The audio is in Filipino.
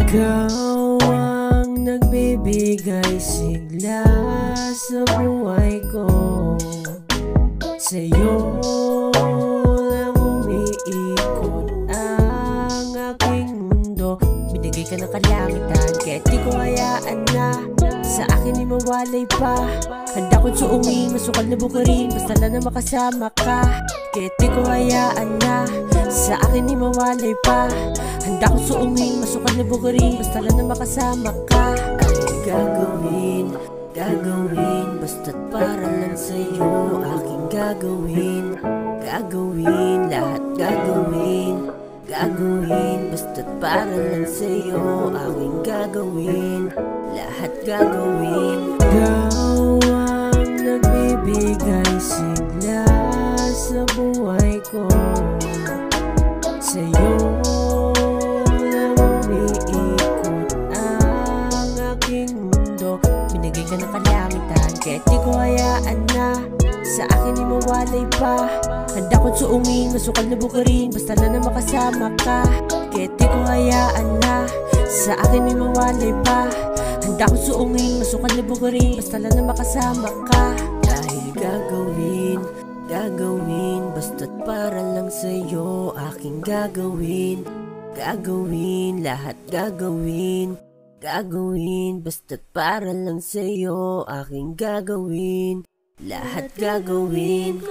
Ikaw ang nagbibigay sigla sa buhay ko. Sa'yo lang umiikot ang aking mundo. Binigay ka ng kalangitan, kaya't di ko hayaan na sa akin ay mawalay pa. Handa kong suungin, masukal na bukirin, basta lang na makasama ka. Kaya't di ko hayaan na sa akin ay mawalay pa. Handa kong suungin, masukal na bukirin, basta lang na makasama ka. Ay gagawin, gagawin, basta't para lang sa'yo. Aking gagawin, gagawin, lahat gagawin, gagawin, basta't para lang sa'yo. Aking gagawin, lahat gagawin. Ikaw ang nagbibigay sigla sa buhay ko. Sa'yo lang umiikot ang aking mundo. Binigay ka ng kalangitan, kaya't di ko hayaan na sa akin ay mawalay pa. Handa kong suungin, masukal na bukirin, basta lang na makasama ka. Kaya't di ko hayaan na sa akin ay mawalay pa. Handa kong suungin, masukal na bukirin, basta lang na makasama ka. Dahil gagawin, gagawin, basta't para lang sa'yo. Aking gagawin, gagawin, lahat gagawin, gagawin, basta't para lang sa'yo. Aking gagawin, lahat gagawin.